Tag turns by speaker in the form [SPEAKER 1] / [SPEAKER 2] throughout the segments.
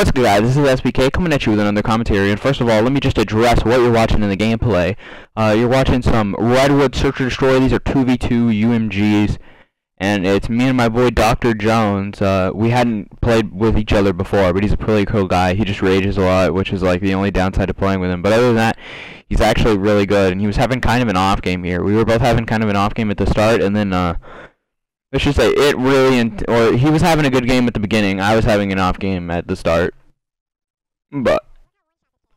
[SPEAKER 1] What's good, guys? This is SBK coming at you with another commentary. And first of all, let me just address what you're watching in the gameplay. You're watching some Redwood Search and Destroy. These are 2v2 UMGs. And it's me and my boy Dr. Jones. We hadn't played with each other before, but he's a pretty cool guy. He just rages a lot, which is like the only downside to playing with him. But other than that, he's actually really good. And he was having kind of an off game here. We were both having kind of an off game at the start, and then let's just say it really, or he was having a good game at the beginning. I was having an off game at the start. But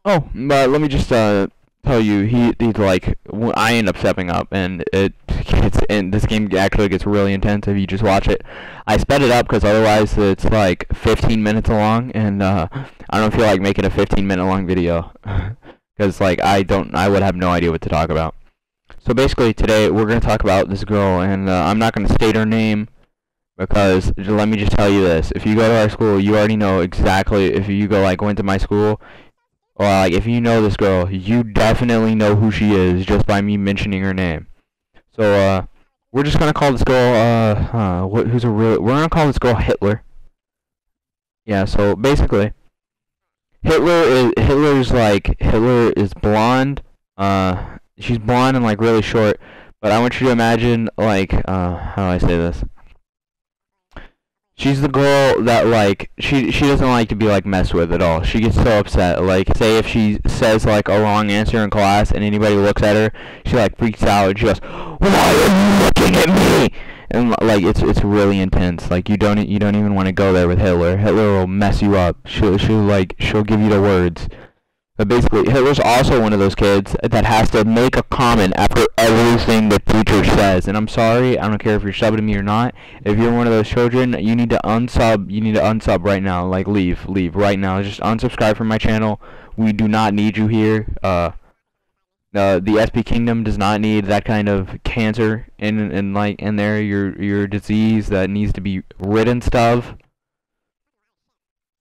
[SPEAKER 1] let me just tell you, he's like, I end up stepping up, and this game actually gets really intense if you just watch it. I sped it up because otherwise it's like 15 minutes long, and I don't feel like making a 15-minute long video because like I would have no idea what to talk about. So basically today we're going to talk about this girl, and I'm not going to state her name because let me just tell you this. If you go to our school, you already know exactly. If you go into my school, or like if you know this girl, you definitely know who she is just by me mentioning her name. So we're just going to call this girl we're going to call this girl Hitler. Yeah, so basically Hitler is blonde. She's blonde and like really short, but I want you to imagine like how do I say this? She's the girl that like she doesn't like to be like messed with at all. She gets so upset. Like say if she says like a wrong answer in class and anybody looks at her, she like freaks out and she goes, "Why are you looking at me?" And like it's really intense. Like you don't even want to go there with Hitler. Hitler will mess you up. She'll give you the words. But basically, Hitler's also one of those kids that has to make a comment after everything the teacher says. And I'm sorry, I don't care if you're subbing to me or not. If you're one of those children, you need to unsub. You need to unsub right now. Like leave right now. Just unsubscribe from my channel. We do not need you here. The SP Kingdom does not need that kind of cancer in there. Your disease that needs to be rid of.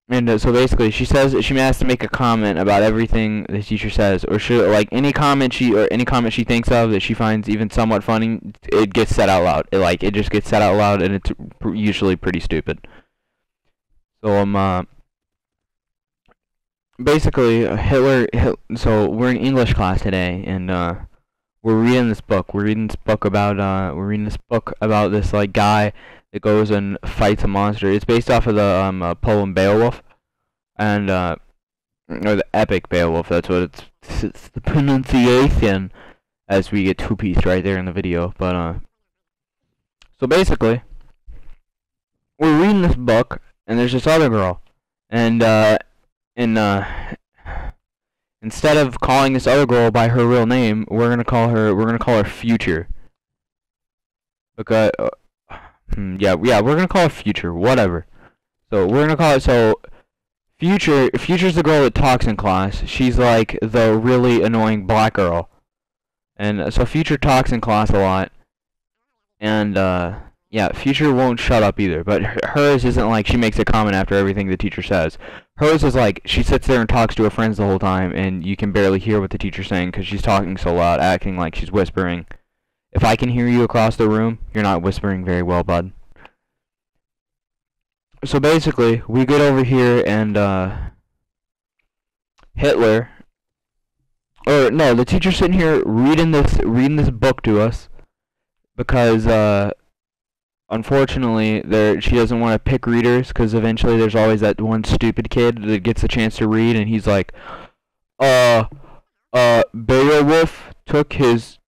[SPEAKER 1] And so basically, she says she has to make a comment about everything the teacher says, or like any comment she thinks of that she finds even somewhat funny, it gets said out loud. It just gets said out loud, and it's usually pretty stupid. So basically Hitler. So we're in English class today, and we're reading this book. We're reading this book about this like guy that goes and fights a monster. It's based off of the poem Beowulf, and or the epic Beowulf. That's what it's the pronunciation, as we get two-pieced right there in the video. But so basically, we're reading this book, and there's this other girl, and instead of calling this other girl by her real name, we're gonna call her Future, because. Yeah, we're gonna call it Future, whatever. So we're gonna call it Future's the girl that talks in class. She's like the really annoying black girl, and so Future talks in class a lot. And yeah, Future won't shut up either. But hers isn't like she makes a comment after everything the teacher says. Hers is like she sits there and talks to her friends the whole time, and you can barely hear what the teacher's saying because she's talking so loud, acting like she's whispering. If I can hear you across the room, you're not whispering very well, bud. So basically, we get over here and Hitler, or no, the teacher's sitting here reading this book to us because unfortunately she doesn't want to pick readers because eventually there's always that one stupid kid that gets a chance to read, and he's like, Beowulf took his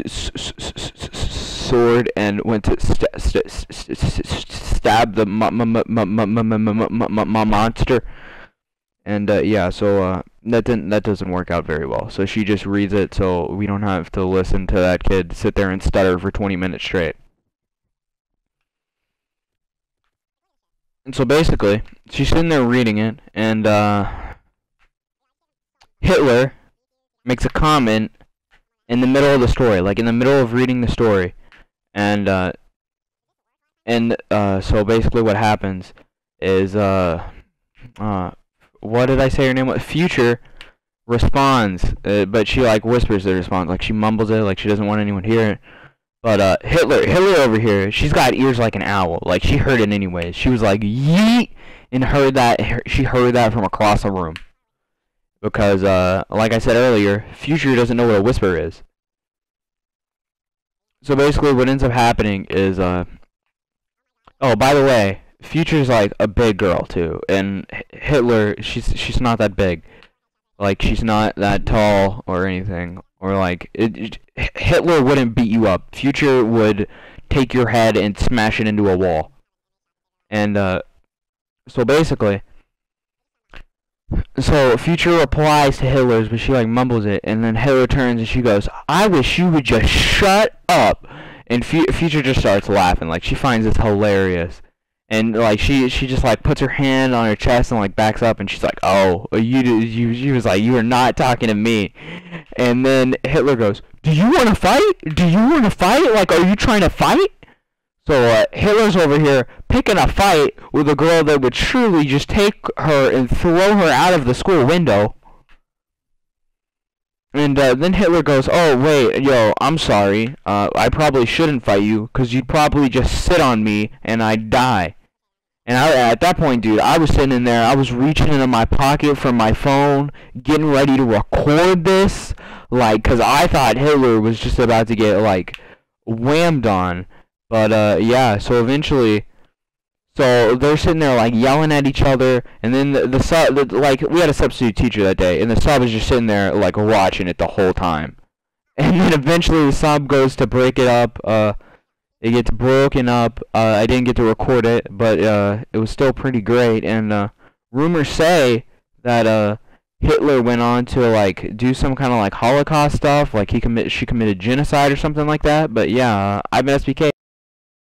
[SPEAKER 1] sword and went to stab the monster, and yeah, so that doesn't work out very well. So she just reads it, so we don't have to listen to that kid sit there and stutter for 20 minutes straight. And so basically, she's sitting there reading it, and Hitler makes a comment in the middle of the story, like in the middle of reading the story, and so basically what happens is what did I say her name was? Future responds, but she like whispers the response, like she mumbles it, like she doesn't want anyone to hear it. But Hitler over here, she's got ears like an owl. Like, she heard it anyways. She was like, yeet, and she heard that from across the room. Because, like I said earlier, Future doesn't know what a whisper is. So basically what ends up happening is, oh, by the way, Future's like a big girl too, and Hitler, she's not that big. Like, she's not that tall or anything. Or like, Hitler wouldn't beat you up. Future would take your head and smash it into a wall. And, so basically, so Future replies to Hitler's, but she like mumbles it, and then Hitler turns and she goes, "I wish you would just shut up." And Future just starts laughing, like she finds this hilarious. And like she just like puts her hand on her chest and like backs up, and she's like, "Oh, you was like, you are not talking to me." And then Hitler goes, "Do you want to fight? Do you want to fight? Like, are you trying to fight?" So Hitler's over here picking a fight with a girl that would surely just take her and throw her out of the school window. And then Hitler goes, "Oh, wait, yo, I'm sorry. I probably shouldn't fight you, because you'd probably just sit on me and I'd die." And at that point, dude, I was sitting in there, I was reaching into my pocket for my phone, getting ready to record this, like, because I thought Hitler was just about to get, like, whammed on. But, yeah, so eventually, so they're sitting there, like, yelling at each other, and then the sub, like, we had a substitute teacher that day, and the sub was just sitting there, like, watching it the whole time. And then eventually the sub goes to break it up, it gets broken up. I didn't get to record it, but it was still pretty great. And rumors say that Hitler went on to like do some kind of like Holocaust stuff, like she committed genocide or something like that. But yeah, I've been SBK.